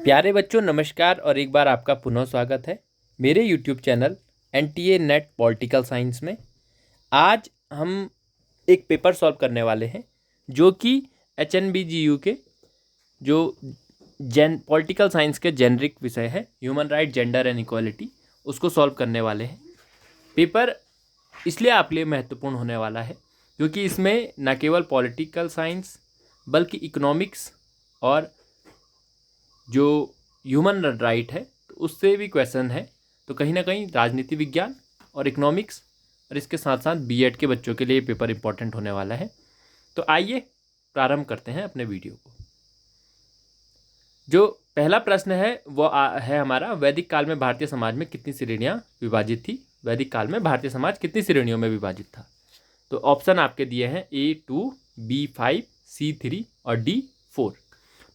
प्यारे बच्चों नमस्कार और एक बार आपका पुनः स्वागत है मेरे YouTube channel NTA net political science में। आज हम एक पेपर सॉल्व करने वाले हैं जो कि HNBGU के जो पॉलिटिकल साइंस के जेनरिक विषय है human right gender and equality, उसको सॉल्व करने वाले हैं। पेपर इसलिए आपके लिए महत्वपूर्ण होने वाला है क्योंकि इसमें न केवल पॉलिटिकल साइंस बल्कि इकोनॉमिक्स और जो ह्यूमन राइट है तो उससे भी क्वेश्चन है। तो कहीं ना कहीं राजनीति विज्ञान और इकोनॉमिक्स और इसके साथ साथ बीएड के बच्चों के लिए पेपर इंपॉर्टेंट होने वाला है। तो आइए प्रारंभ करते हैं अपने वीडियो को। जो पहला प्रश्न है वो है हमारा, वैदिक काल में भारतीय समाज में कितनी श्रेणियाँ विभाजित थी। वैदिक काल में भारतीय समाज कितनी श्रेणियों में विभाजित था। तो ऑप्शन आपके दिए हैं A2, B5, C3 और D4।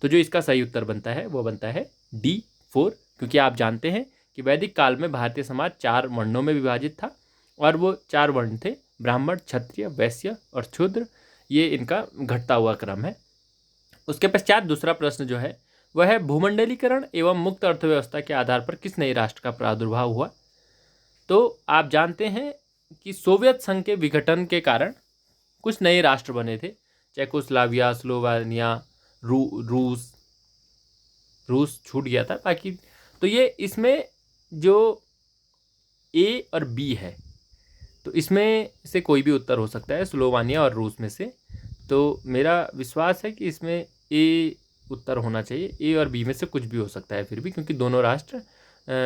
तो जो इसका सही उत्तर बनता है वो बनता है D4, क्योंकि आप जानते हैं कि वैदिक काल में भारतीय समाज 4 वर्णों में विभाजित था और वो 4 वर्ण थे ब्राह्मण, क्षत्रिय, वैश्य और शूद्र। ये इनका घटता हुआ क्रम है। उसके पश्चात दूसरा प्रश्न जो है वह है, भूमंडलीकरण एवं मुक्त अर्थव्यवस्था के आधार पर किस नए राष्ट्र का प्रादुर्भाव हुआ। तो आप जानते हैं कि सोवियत संघ के विघटन के कारण कुछ नए राष्ट्र बने थे, चेकोस्लोवाकिया, स्लोवानिया, रूस छूट गया था बाकी। तो ये इसमें जो ए और बी है तो इसमें से कोई भी उत्तर हो सकता है, स्लोवानिया और रूस में से। तो मेरा विश्वास है कि इसमें ए उत्तर होना चाहिए। ए और बी में से कुछ भी हो सकता है फिर भी, क्योंकि दोनों राष्ट्र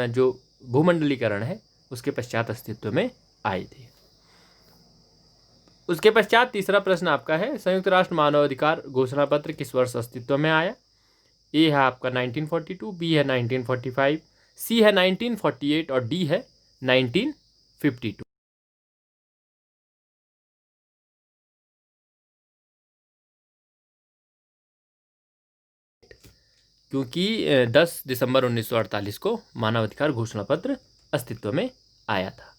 जो भूमंडलीकरण है उसके पश्चात अस्तित्व में आए थे। उसके पश्चात तीसरा प्रश्न आपका है, संयुक्त राष्ट्र मानवाधिकार घोषणा पत्र किस वर्ष अस्तित्व में आया। ए है आपका 1942, बी है 1945, सी है 1948 और डी है 1952। क्योंकि 10 दिसंबर 1948 को मानवाधिकार घोषणा पत्र अस्तित्व में आया था।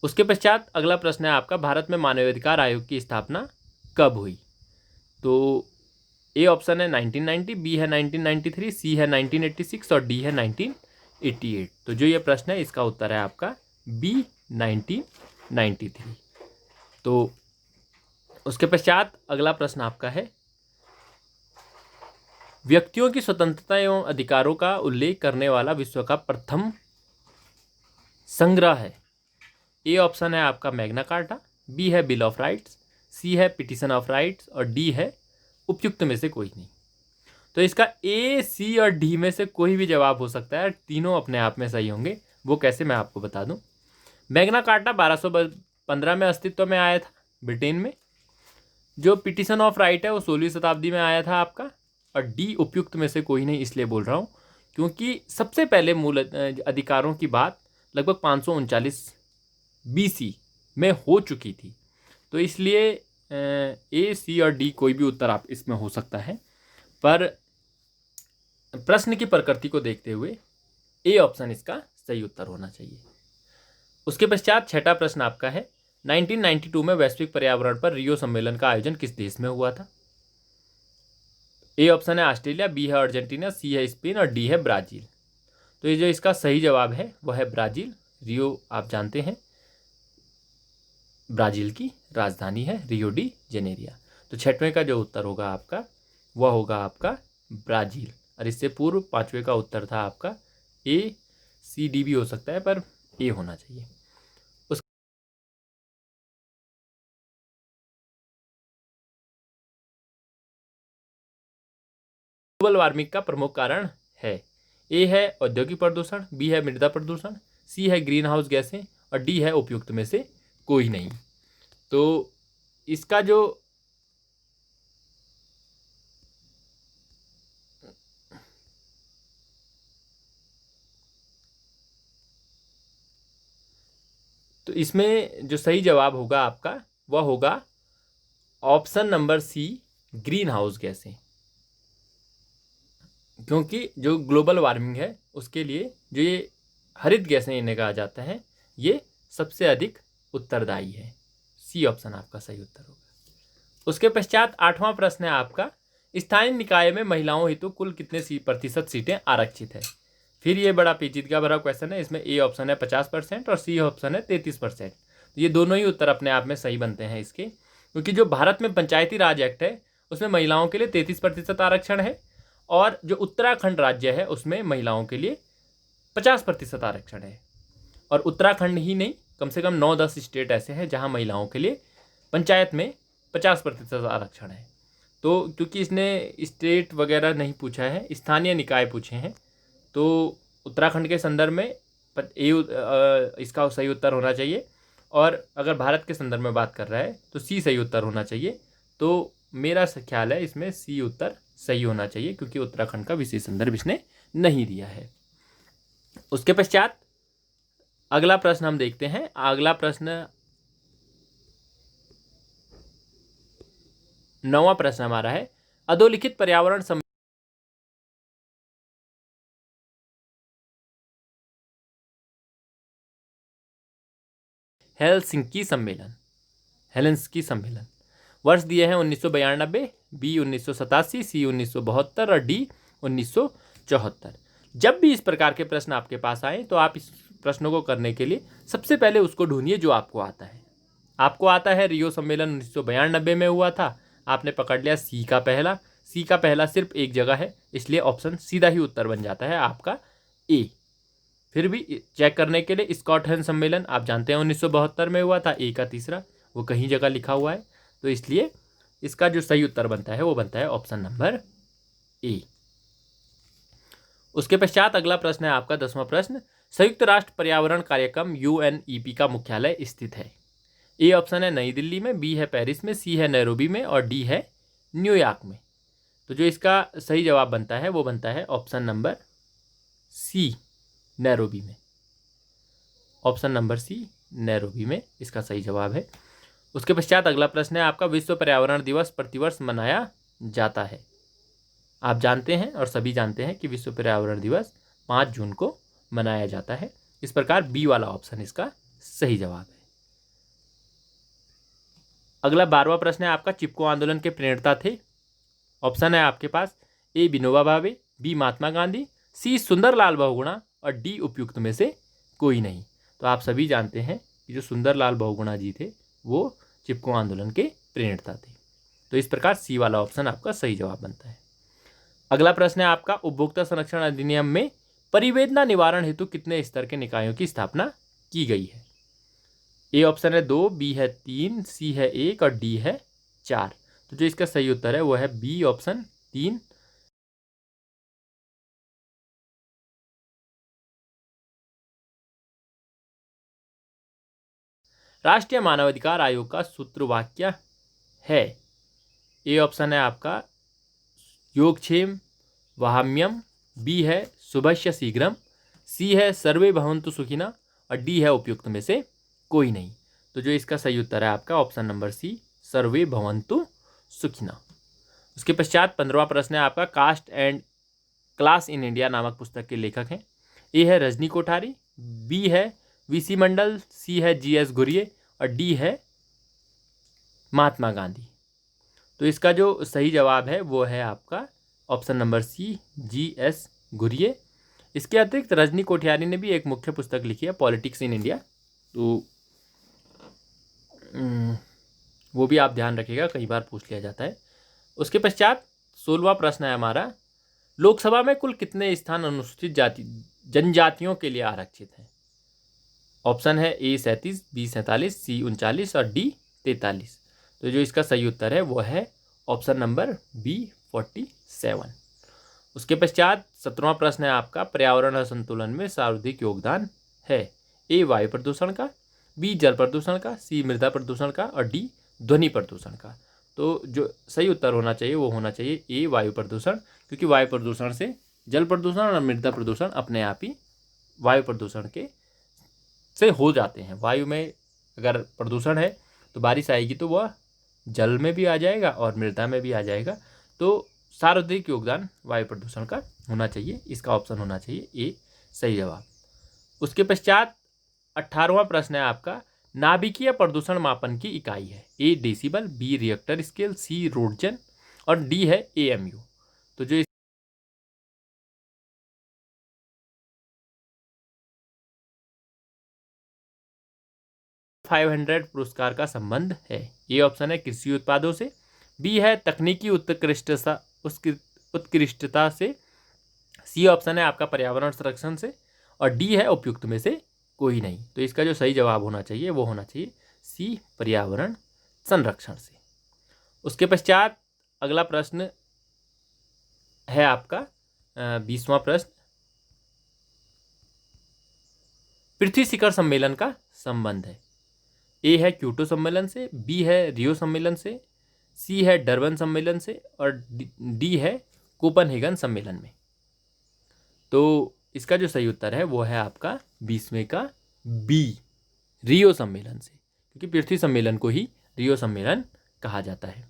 उसके पश्चात अगला प्रश्न है आपका, भारत में मानवाधिकार आयोग की स्थापना कब हुई। तो ए ऑप्शन है 1990, बी है 1993, सी है 1986 और डी है 1988। तो जो ये प्रश्न है इसका उत्तर है आपका बी 1993। तो उसके पश्चात अगला प्रश्न आपका है, व्यक्तियों की स्वतंत्रता एवं अधिकारों का उल्लेख करने वाला विश्व का प्रथम संग्रह है। ए ऑप्शन है आपका मैग्ना कार्टा, बी है बिल ऑफ राइट्स, सी है पिटिशन ऑफ राइट्स और डी है उपयुक्त में से कोई नहीं। तो इसका ए, सी और डी में से कोई भी जवाब हो सकता है, तीनों अपने आप में सही होंगे। वो कैसे, मैं आपको बता दूं। मैग्ना कार्टा 1215 में अस्तित्व में आया था ब्रिटेन में। जो पिटिशन ऑफ राइट है वो 16वीं शताब्दी में आया था आपका। और डी उपयुक्त में से कोई नहीं इसलिए बोल रहा हूँ क्योंकि सबसे पहले मूल अधिकारों की बात लगभग 539 BC में हो चुकी थी। तो इसलिए ए, सी और डी कोई भी उत्तर आप इसमें हो सकता है, पर प्रश्न की प्रकृति को देखते हुए ए ऑप्शन इसका सही उत्तर होना चाहिए। उसके पश्चात छठा प्रश्न आपका है, 1992 में वैश्विक पर्यावरण पर रियो सम्मेलन का आयोजन किस देश में हुआ था। ए ऑप्शन है ऑस्ट्रेलिया, बी है अर्जेंटीना, सी है स्पेन और डी है ब्राज़ील। तो ये जो इसका सही जवाब है वह है ब्राज़ील। रियो आप जानते हैं ब्राज़ील की राजधानी है, रियो डी जेनेरिया। तो छठवें का जो उत्तर होगा आपका वह होगा आपका ब्राज़ील। और इससे पूर्व पांचवें का उत्तर था आपका ए, सी, डी भी हो सकता है पर ए होना चाहिए। ग्लोबल वार्मिंग का प्रमुख कारण है। ए है औद्योगिक प्रदूषण, बी है मृदा प्रदूषण, सी है ग्रीन हाउस गैसें और डी है उपयुक्त में से कोई नहीं। तो इसका जो तो इसमें जो सही जवाब होगा आपका वह होगा option number C, green house गैसें। क्योंकि जो ग्लोबल वार्मिंग है उसके लिए जो ये हरित गैसें इन्हें कहा जाता है ये सबसे अधिक उत्तरदायी है। सी ऑप्शन आपका सही उत्तर होगा। उसके पश्चात आठवां प्रश्न है आपका, स्थानीय निकाय में महिलाओं हेतु कुल कितने प्रतिशत सीटें आरक्षित है। फिर ये बड़ा पेचीदगा भरा क्वेश्चन है। इसमें ए ऑप्शन है 50% और सी ऑप्शन है 33%। तो ये दोनों ही उत्तर अपने आप में सही बनते हैं इसके, क्योंकि जो भारत में पंचायती राज एक्ट है उसमें महिलाओं के लिए 33% आरक्षण है, और जो उत्तराखंड राज्य है उसमें महिलाओं के लिए 50% आरक्षण है। और उत्तराखंड ही नहीं, कम से कम 9-10 स्टेट ऐसे हैं जहां महिलाओं के लिए पंचायत में 50% आरक्षण है। तो क्योंकि इसने स्टेट वगैरह नहीं पूछा है, स्थानीय निकाय पूछे हैं, तो उत्तराखंड के संदर्भ में इसका सही उत्तर होना चाहिए। और अगर भारत के संदर्भ में बात कर रहा है तो सी सही उत्तर होना चाहिए। तो मेरा ख्याल है इसमें सी उत्तर सही होना चाहिए, क्योंकि उत्तराखंड का विशेष संदर्भ इसने नहीं दिया है। उसके पश्चात अगला प्रश्न हम देखते हैं। अगला प्रश्न 9वां प्रश्न हमारा है, अधोलिखित पर्यावरण हेलसिंकी सम्मेलन वर्ष दिए हैं 1992, बी 1987, सी 1972 और डी 1974। जब भी इस प्रकार के प्रश्न आपके पास आए तो आप इस प्रश्नों को करने के लिए सबसे पहले उसको ढूंढिए जो आपको आता है। आपको आता है रियो सम्मेलन 1992 में हुआ था, आपने पकड़ लिया सी का पहला सिर्फ एक जगह है, इसलिए ऑप्शन सीधा ही उत्तर बन जाता है आपका ए। फिर भी चेक करने के लिए स्कॉटलैंड सम्मेलन आप जानते हैं 1972 में हुआ था, ए का तीसरा वो कहीं जगह लिखा हुआ है, तो इसलिए इसका जो सही उत्तर बनता है वो बनता है ऑप्शन नंबर ए। उसके पश्चात अगला प्रश्न है आपका 10वां प्रश्न, संयुक्त राष्ट्र पर्यावरण कार्यक्रम UNEP का मुख्यालय स्थित है। ए ऑप्शन है नई दिल्ली में, बी है पेरिस में, सी है नैरोबी में और डी है न्यूयॉर्क में। तो जो इसका सही जवाब बनता है वो बनता है ऑप्शन नंबर सी, नैरोबी में। ऑप्शन नंबर सी, नैरोबी में इसका सही जवाब है। उसके पश्चात अगला प्रश्न है आपका, विश्व पर्यावरण दिवस प्रतिवर्ष मनाया जाता है। आप जानते हैं और सभी जानते हैं कि विश्व पर्यावरण दिवस 5 जून को मनाया जाता है। इस प्रकार बी वाला ऑप्शन इसका सही जवाब है। अगला 12वां प्रश्न है आपका, चिपको आंदोलन के प्रणेता थे। ऑप्शन है आपके पास ए विनोबा भावे, बी महात्मा गांधी, सी सुंदरलाल बहुगुणा और डी उपयुक्त में से कोई नहीं। तो आप सभी जानते हैं कि जो सुंदरलाल बहुगुणा जी थे वो चिपको आंदोलन के प्रणेता थे। तो इस प्रकार सी वाला ऑप्शन आपका सही जवाब बनता है। अगला प्रश्न है आपका, उपभोक्ता संरक्षण अधिनियम में परिवेदना निवारण हेतु कितने स्तर के निकायों की स्थापना की गई है। ए ऑप्शन है 2, बी है 3, सी है 1 और डी है 4। तो जो इसका सही उत्तर है वो है बी ऑप्शन 3। राष्ट्रीय मानवाधिकार आयोग का सूत्रवाक्य है। ए ऑप्शन है आपका योगक्षेम वहाम्यम, बी है शुभस्य शीघ्रम, सी है सर्वे भवन्तु सुखिना और डी है उपयुक्त में से कोई नहीं। तो जो इसका सही उत्तर है आपका ऑप्शन नंबर सी, सर्वे भवन्तु सुखिना। उसके पश्चात 15वां प्रश्न है आपका, caste and class in India नामक पुस्तक के लेखक हैं। ए है रजनी कोठारी, बी है वीसी मंडल, सी है GS घुरिये और डी है महात्मा गांधी। तो इसका जो सही जवाब है वो है आपका option number C, GS Ghurye. इसके अतिरिक्त रजनी कोठारी ने भी एक मुख्य पुस्तक लिखी है, पॉलिटिक्स इन इंडिया, तो वो भी आप ध्यान रखिएगा, कई बार पूछ लिया जाता है। उसके पश्चात 16वां प्रश्न है हमारा, लोकसभा में कुल कितने स्थान अनुसूचित जाति जनजातियों के लिए आरक्षित हैं। ऑप्शन है ए 37, बी 47, सी 39 और डी 43। तो जो इसका सही उत्तर है वो है ऑप्शन नंबर बी 47। उसके पश्चात 17वां प्रश्न है आपका, पर्यावरण संतुलन में सर्वाधिक योगदान है। ए वायु प्रदूषण का, बी जल प्रदूषण का, सी मृदा प्रदूषण का और डी ध्वनि प्रदूषण का। तो जो सही उत्तर होना चाहिए वो होना चाहिए ए वायु प्रदूषण, क्योंकि वायु प्रदूषण से जल प्रदूषण और मृदा प्रदूषण अपने आप ही वायु प्रदूषण के से हो जाते हैं। वायु में अगर प्रदूषण है तो बारिश आएगी तो वह जल में भी आ जाएगा और मृदा में भी आ जाएगा। तो सर्वाधिक योगदान वायु प्रदूषण का होना चाहिए, इसका ऑप्शन होना चाहिए ए सही जवाब। उसके पश्चात 18वां प्रश्न है आपका, नाभिकीय प्रदूषण मापन की इकाई है। ए डेसिबल, बी रिएक्टर स्केल, सी रोटजन और डी है AMU। तो जो 500 पुरस्कार का संबंध है। ये ऑप्शन है कृषि उत्पादों से, बी है तकनीकी उत्कृष्टता से, सी ऑप्शन है आपका पर्यावरण संरक्षण से, और डी है उपयुक्त में से कोई नहीं। तो इसका जो सही जवाब होना चाहिए वो होना चाहिए सी, पर्यावरण संरक्षण से। उसके पश्चात अगला प्रश्न है आपका 20वां प्रश्न, पृथ्वी शिखर सम्मेलन का संबंध है। ए है क्योटो सम्मेलन से, बी है रियो सम्मेलन से, सी है डरबन सम्मेलन से, और डी है कोपनहेगन सम्मेलन में। तो इसका जो सही उत्तर है वो है आपका 20वें का बी, रियो सम्मेलन से, क्योंकि पृथ्वी सम्मेलन को ही रियो सम्मेलन कहा जाता है।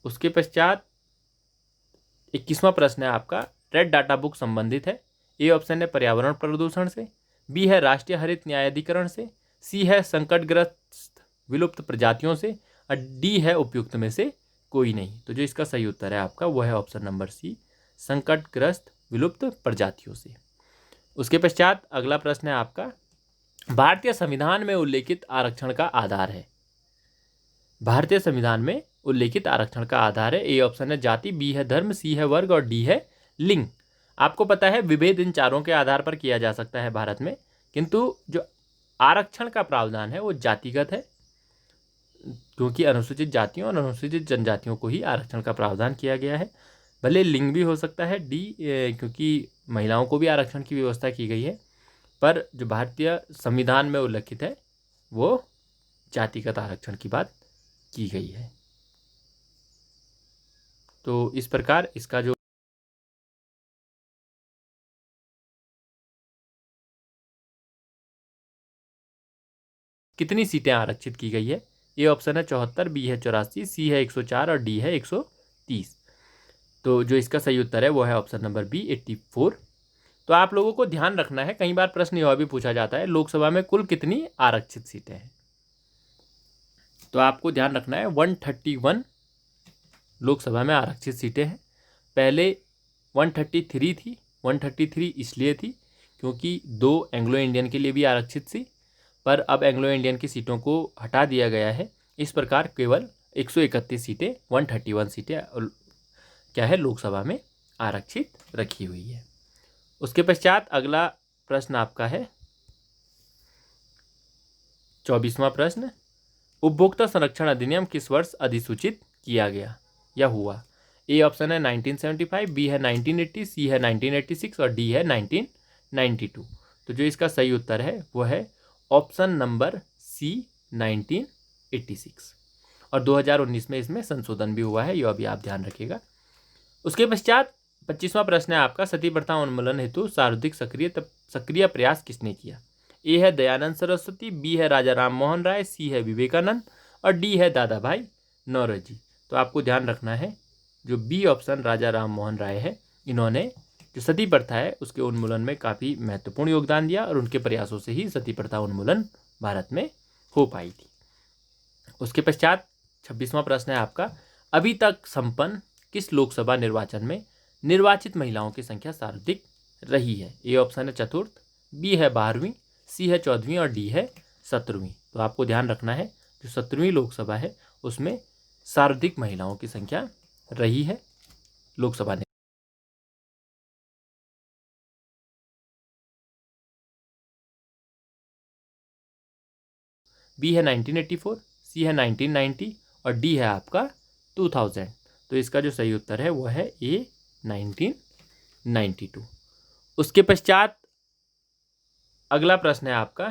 उसके पश्चात 21वां प्रश्न है आपका, रेड डाटा बुक संबंधित है। ए ऑप्शन है पर्यावरण प्रदूषण से, बी है राष्ट्रीय हरित न्यायाधिकरण से, सी है संकटग्रस्त विलुप्त प्रजातियों से, और डी है उपयुक्त में से कोई नहीं। तो जो इसका सही उत्तर है आपका वो है ऑप्शन नंबर सी, संकटग्रस्त विलुप्त प्रजातियों से। उसके पश्चात अगला प्रश्न है आपका, भारतीय संविधान में उल्लेखित आरक्षण का आधार है। भारतीय संविधान में उल्लेखित आरक्षण का आधार है। ए ऑप्शन है जाति, बी है धर्म, सी है वर्ग, और डी है लिंग। आपको पता है विभेद इन चारों के आधार पर किया जा सकता है भारत में, किंतु जो आरक्षण का प्रावधान है वो जातिगत है, क्योंकि अनुसूचित जातियों और अनुसूचित जनजातियों को ही आरक्षण का प्रावधान किया गया है। भले लिंग भी हो सकता है डी, क्योंकि महिलाओं को भी आरक्षण की व्यवस्था की गई है, पर जो भारतीय संविधान में उल्लेखित है वो जातिगत आरक्षण की बात की गई है। तो इस प्रकार इसका जो कितनी सीटें आरक्षित की गई है, ए ऑप्शन है 74, बी है 84, सी है 104, और डी है 130। तो जो इसका सही उत्तर है वो है ऑप्शन नंबर बी, 84। तो आप लोगों को ध्यान रखना है, कई बार प्रश्न यह भी पूछा जाता है लोकसभा में कुल कितनी आरक्षित सीटें हैं। तो आपको ध्यान रखना है 131 लोकसभा में आरक्षित सीटें हैं। पहले 133 थी, 133 इसलिए थी क्योंकि 2 एंग्लो इंडियन के लिए भी आरक्षित थी, पर अब एंग्लो इंडियन की सीटों को हटा दिया गया है। इस प्रकार केवल 131 सीटें, 131 सीटें क्या है लोकसभा में आरक्षित रखी हुई है। उसके पश्चात अगला प्रश्न आपका है 24वां प्रश्न, उपभोक्ता संरक्षण अधिनियम किस वर्ष अधिसूचित किया गया या हुआ। ए ऑप्शन है 1975, बी है 1980, सी है 1986, और डी है 1992। तो जो इसका सही उत्तर है वो है ऑप्शन नंबर सी, 1986। और 2019 में इसमें संशोधन भी हुआ है, यह अभी आप ध्यान रखिएगा। उसके पश्चात 25वां प्रश्न है आपका, सती प्रथा उन्मूलन हेतु सर्वाधिक सक्रिय प्रयास किसने किया। ए है दयानंद सरस्वती, बी है राजा राम मोहन राय, सी है विवेकानंद, और डी है दादा भाई नौरोजी। तो आपको ध्यान रखना है जो बी ऑप्शन राजा राम मोहन राय है, इन्होंने जो सती प्रथा है उसके उन्मूलन में काफ़ी महत्वपूर्ण योगदान दिया, और उनके प्रयासों से ही सती प्रथा उन्मूलन भारत में हो पाई थी। उसके पश्चात 26वां प्रश्न है आपका, अभी तक संपन्न किस लोकसभा निर्वाचन में निर्वाचित महिलाओं की संख्या सर्वाधिक रही है। ए ऑप्शन है चतुर्थ, बी है 12वीं, सी है 14वीं, और डी है 17वीं। तो आपको ध्यान रखना है जो 17वीं लोकसभा है उसमें सर्वाधिक महिलाओं की संख्या रही है लोकसभा ने। बी है 1984, सी है 1990, और डी है आपका 2000। तो इसका जो सही उत्तर है वो है ए, 1992। उसके पश्चात अगला प्रश्न है आपका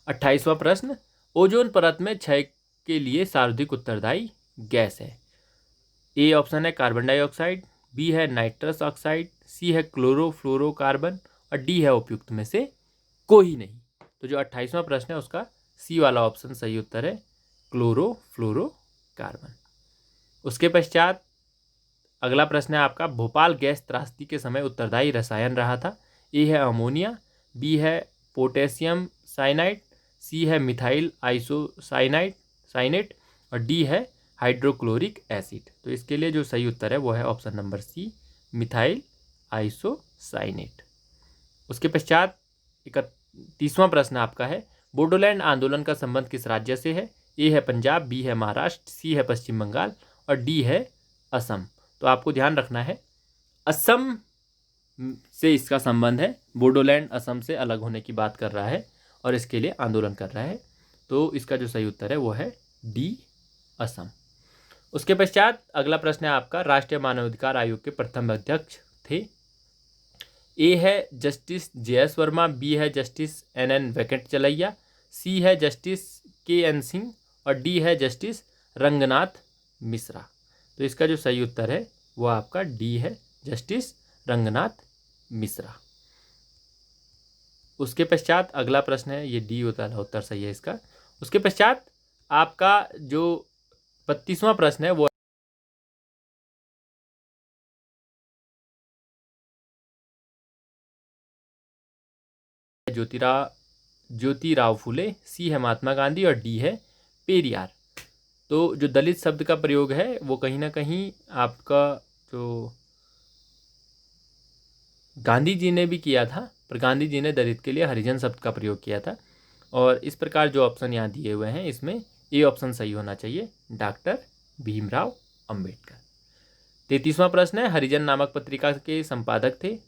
28वां प्रश्न, ओजोन परत में क्षय के लिए सर्वाधिक उत्तरदायी गैस है। ए ऑप्शन है कार्बन डाइऑक्साइड, बी है नाइट्रस ऑक्साइड, सी है क्लोरोफ्लोरोकार्बन, और डी है उपयुक्त में से कोई नहीं। तो जो 28वां प्रश्न है उसका सी वाला ऑप्शन सही उत्तर है, क्लोरोफ्लोरोकार्बन। उसके पश्चात अगला प्रश्न है आपका, भोपाल गैस त्रासदी के समय उत्तरदायी रसायन रहा था। ए है अमोनिया, बी है पोटेशियम साइनाइड, सी है मिथाइल आइसोसाइनाइड साइनेट, और डी है हाइड्रोक्लोरिक एसिड। तो इसके लिए जो सही उत्तर है वो है option number C, methyl isocyanate. उसके पश्चात 31वां प्रश्न आपका है, बोडोलैंड आंदोलन का संबंध किस राज्य से है? ए है पंजाब, बी है महाराष्ट्र, सी है पश्चिम बंगाल और डी है असम। तो आपको ध्यान रखना है, असम से इसका संबंध है। बोडोलैंड असम से अलग होने की बात कर रहा है और इसके लिए आंदोलन कर रहा है। तो इसका जो सही उत्तर है वो है डी, असम। उसके पश्चात अगला प्रश्न है आपका, राष्ट्रीय मानवाधिकार आयोग के प्रथम अध्यक्ष थे? ए है जस्टिस JS वर्मा, बी है जस्टिस NN वेंकटचलैया, सी है जस्टिस KN सिंह और डी है जस्टिस रंगनाथ मिश्रा। तो इसका जो सही उत्तर है वो आपका डी है, जस्टिस रंगनाथ मिश्रा। उसके पश्चात अगला प्रश्न है, ये डी उत्तर सही है इसका। उसके पश्चात आपका जो 32वां प्रश्न है वो ज्योतिराव फुले, सी है महात्मा गांधी और डी है पेरियार। तो जो दलित शब्द का प्रयोग है वो कहीं ना कहीं आपका जो गांधी जी ने भी किया था, पर गांधी जी ने दलित के लिए हरिजन शब्द का प्रयोग किया था। और इस प्रकार जो ऑप्शन यहाँ दिए हुए हैं इसमें ए ऑप्शन सही होना चाहिए, डॉक्टर भीमराव अंबेडकर। 33वां प्रश्न है, हरिजन नामक पत्रिका के संपादक थे?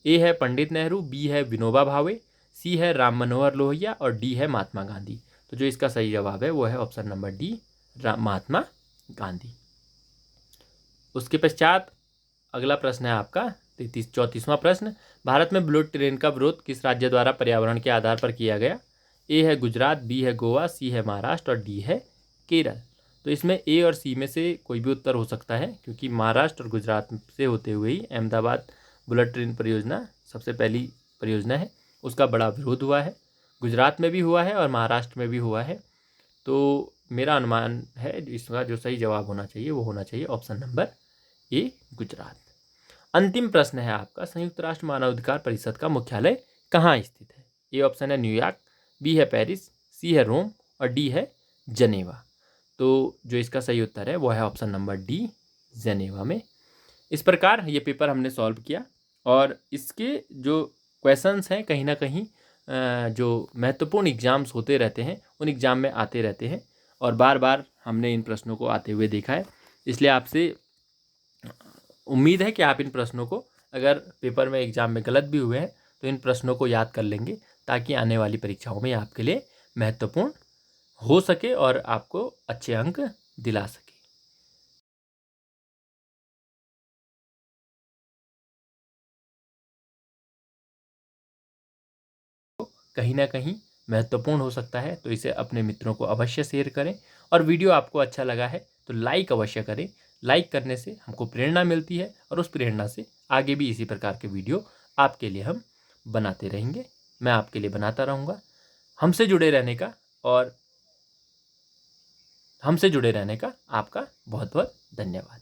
ए है पंडित नेहरू, बी है विनोबा भावे, सी है राम मनोहर लोहिया और डी है महात्मा गांधी। तो जो इसका सही जवाब है वो है option number D, Mahatma Gandhi. उसके पश्चात अगला प्रश्न है आपका 34वां प्रश्न, भारत में बुलेट ट्रेन का विरोध किस राज्य द्वारा पर्यावरण के आधार पर किया गया? ए है गुजरात, बी है गोवा, सी है महाराष्ट्र और डी है केरल। तो इसमें ए और सी में से कोई भी उत्तर हो सकता है, क्योंकि महाराष्ट्र और गुजरात से होते हुए ही अहमदाबाद बुलेट ट्रेन परियोजना सबसे पहली परियोजना है, उसका बड़ा विरोध हुआ है। गुजरात में भी हुआ है और महाराष्ट्र में भी हुआ है। तो मेरा अनुमान है इसका जो सही जवाब होना चाहिए वो होना चाहिए ऑप्शन नंबर ए, गुजरात। अंतिम प्रश्न है आपका, संयुक्त राष्ट्र मानवाधिकार परिषद का मुख्यालय कहाँ स्थित है? ए ऑप्शन है न्यूयॉर्क, बी है पेरिस, सी है रोम और डी है जनेवा। तो जो इसका सही उत्तर है वो है ऑप्शन नंबर डी, जनेवा में। इस प्रकार ये पेपर हमने सॉल्व किया और इसके जो क्वेश्चंस हैं कहीं ना कहीं जो महत्वपूर्ण एग्जाम्स होते रहते हैं उन एग्ज़ाम में आते रहते हैं और बार बार हमने इन प्रश्नों को आते हुए देखा है। इसलिए आपसे उम्मीद है कि आप इन प्रश्नों को, अगर पेपर में एग्ज़ाम में गलत भी हुए हैं तो इन प्रश्नों को याद कर लेंगे, ताकि आने वाली परीक्षाओं में आपके लिए महत्वपूर्ण हो सके और आपको अच्छे अंक दिला सके। कहीं ना कहीं महत्वपूर्ण हो सकता है, तो इसे अपने मित्रों को अवश्य शेयर करें और वीडियो आपको अच्छा लगा है तो लाइक अवश्य करें। लाइक करने से हमको प्रेरणा मिलती है और उस प्रेरणा से आगे भी इसी प्रकार के वीडियो आपके लिए हम बनाते रहेंगे, मैं आपके लिए बनाता रहूँगा। हमसे जुड़े रहने का आपका बहुत बहुत धन्यवाद।